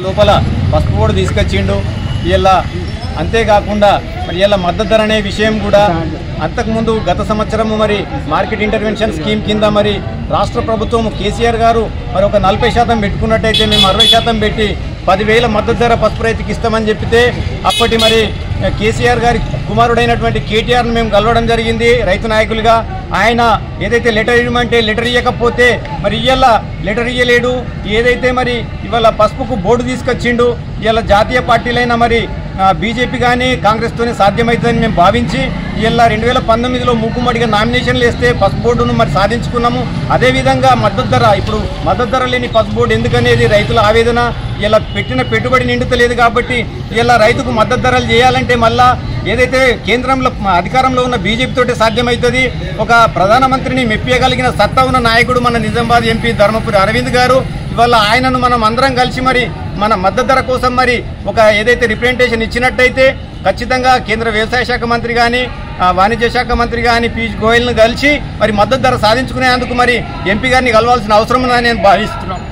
లోపల పసుపు బోర్డు తీసుకొచ్చిండు ఇలా. అంతేకాకుండా మరి ఇలా మద్దతు ధర అనే విషయం కూడా అంతకుముందు గత సంవత్సరము మరి మార్కెట్ ఇంటర్వెన్షన్ స్కీమ్ కింద మరి రాష్ట్ర ప్రభుత్వం కేసీఆర్ గారు మరి ఒక 40% పెట్టుకున్నట్టయితే మేము 60% పెట్టి 10,000 మద్దతు ధర పసుపు రైతుకి ఇస్తామని చెప్పితే అప్పటి మరి కేసీఆర్ గారి కుమారుడైనటువంటి కేటీఆర్ను మేము కలవడం జరిగింది రైతు నాయకులుగా. ఆయన ఏదైతే లెటర్ ఇవ్వమంటే లెటర్ ఇవ్వకపోతే మరి ఇవాళ లెటర్ ఇవ్వలేడు. ఏదైతే మరి ఇవాళ పసుపుకు బోర్డు తీసుకొచ్చిండు. ఇవాళ జాతీయ పార్టీలైనా మరి బీజేపీ కానీ కాంగ్రెస్తోనే సాధ్యమవుతుందని మేము భావించి ఇలా 2019లో మూకుమ్మడిగా నామినేషన్లు వేస్తే పసుపు బోర్డును మరి సాధించుకున్నాము. అదేవిధంగా మద్దతు ధర, ఇప్పుడు మద్దతు ధర లేని పసుపు బోర్డు ఎందుకనేది రైతుల ఆవేదన. ఇలా పెట్టిన పెట్టుబడి నిండుతలేదు కాబట్టి ఇలా రైతుకు మద్దతు ధరలు చేయాలంటే మళ్ళా ఏదైతే కేంద్రంలో అధికారంలో ఉన్న బీజేపీ తోటే సాధ్యమవుతుంది. ఒక ప్రధానమంత్రిని మెప్పియగలిగిన సత్తా ఉన్న నాయకుడు మన నిజామాబాద్ ఎంపీ ధర్మపురి అరవింద్ గారు. ఇవాళ ఆయనను మనం అందరం కలిసి మరి మన మద్దతు ధర కోసం మరి ఒక ఏదైతే రిప్రజెంటేషన్ ఇచ్చినట్టయితే ఖచ్చితంగా కేంద్ర వ్యవసాయ శాఖ మంత్రి కానీ వాణిజ్య శాఖ మంత్రి కానీ పీయూష్ గోయల్ను కలిసి మరి మద్దతు ధర సాధించుకునేందుకు మరి ఎంపీ గారిని కలవాల్సిన అవసరం ఉందని నేను భావిస్తున్నాను.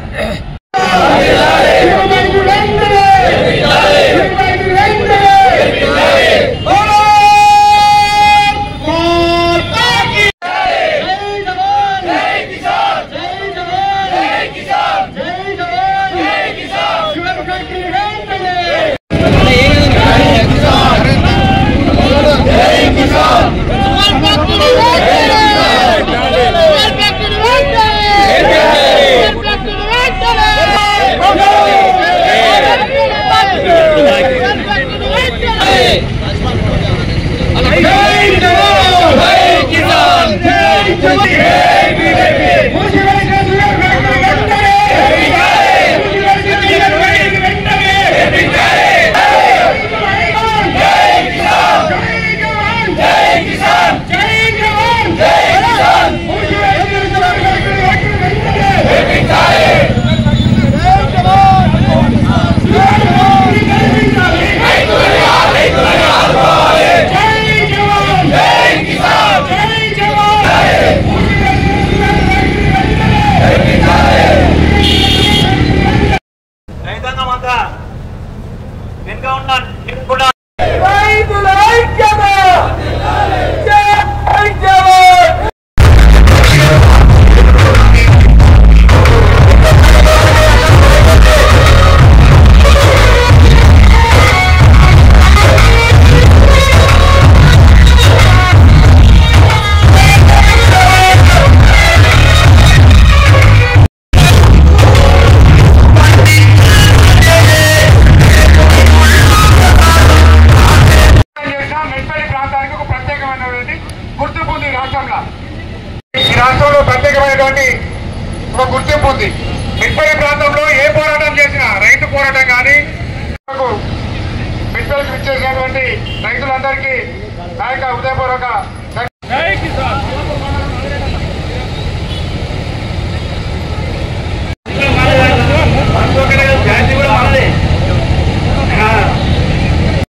రాష్ట్రంలో ప్రత్యేకమైనటువంటి ఒక గుర్తింపు ఉంది. మిడ్పల్లి ప్రాంతంలో ఏ పోరాటం చేసినా రైతు పోరాటం కానీ మిడ్పల్లికి విచ్చేసినటువంటి రైతులందరికీ నా యొక్క హృదయపూర్వక